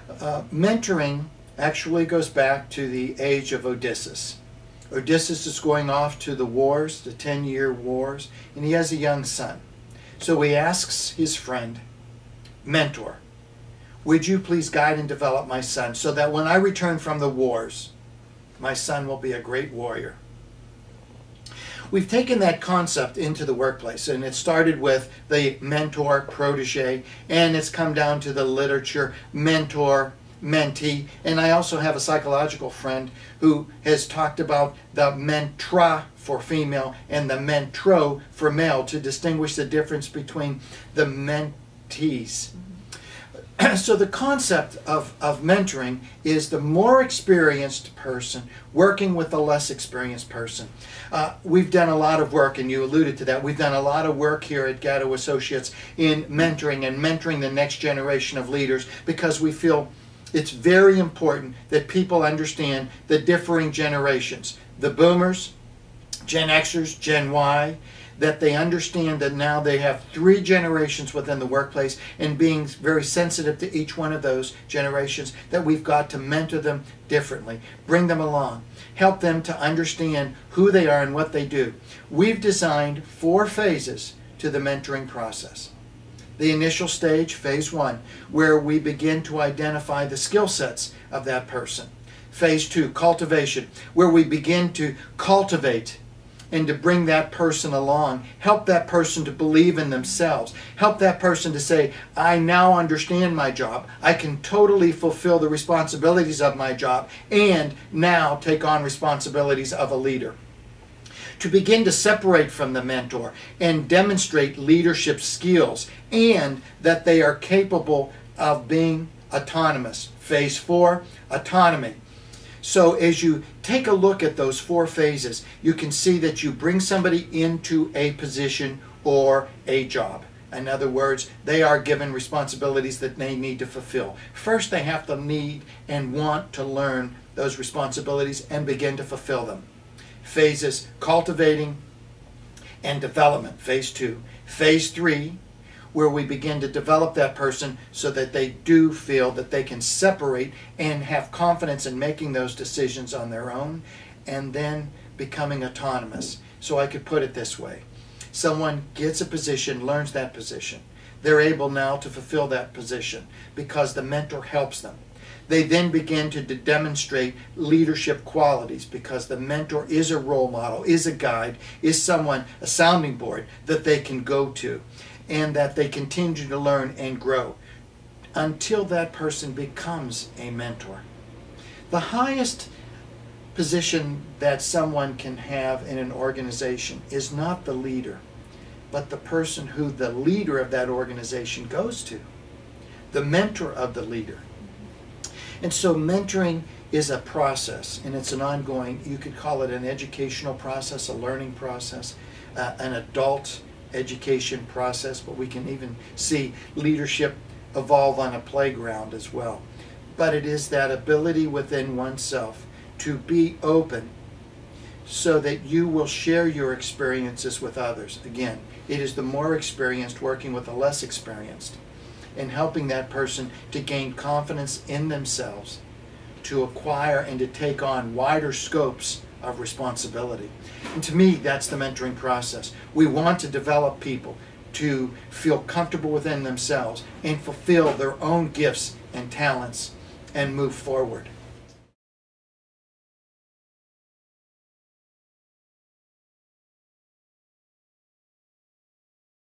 Mentoring actually goes back to the age of Odysseus. Odysseus is going off to the wars, the 10-year wars, and he has a young son. So he asks his friend, mentor, would you please guide and develop my son so that when I return from the wars, my son will be a great warrior. We've taken that concept into the workplace, and it started with the mentor, protege, and it's come down to the literature, mentor, mentee, and I also have a psychological friend who has talked about the mentra for female and the mentro for male to distinguish the difference between the mentees. So the concept of mentoring is the more experienced person working with the less experienced person. We've done a lot of work, and you alluded to that. We've done a lot of work here at Gatto Associates in mentoring the next generation of leaders, because we feel it's very important that people understand the differing generations. The boomers, Gen Xers, Gen Y, that they understand that now they have 3 generations within the workplace, and being very sensitive to each one of those generations, that we've got to mentor them differently, bring them along, help them to understand who they are and what they do. We've designed 4 phases to the mentoring process. The initial stage, phase 1, where we begin to identify the skill sets of that person. Phase 2, cultivation, where we begin to cultivate and to bring that person along, help that person to believe in themselves, help that person to say, I now understand my job, I can totally fulfill the responsibilities of my job, and now take on responsibilities of a leader. To begin to separate from the mentor and demonstrate leadership skills, and that they are capable of being autonomous. Phase 4, autonomy. So as you take a look at those 4 phases, you can see that you bring somebody into a position or a job. In other words, they are given responsibilities that they need to fulfill. First, they have to need and want to learn those responsibilities and begin to fulfill them. Phases, cultivating and development, phase 2. Phase 3, where we begin to develop that person so that they do feel that they can separate and have confidence in making those decisions on their own, and then becoming autonomous. So I could put it this way. Someone gets a position, learns that position. They're able now to fulfill that position because the mentor helps them. They then begin to demonstrate leadership qualities because the mentor is a role model, is a guide, is someone, a sounding board that they can go to, and that they continue to learn and grow until that person becomes a mentor. The highest position that someone can have in an organization is not the leader, but the person who the leader of that organization goes to, the mentor of the leader. And so mentoring is a process, and it's an ongoing, you could call it an educational process, a learning process, an adult education process, but we can even see leadership evolve on a playground as well. But it is that ability within oneself to be open so that you will share your experiences with others. Again, it is the more experienced working with the less experienced and helping that person to gain confidence in themselves, to acquire and to take on wider scopes of responsibility. And to me, that's the mentoring process. We want to develop people to feel comfortable within themselves and fulfill their own gifts and talents and move forward.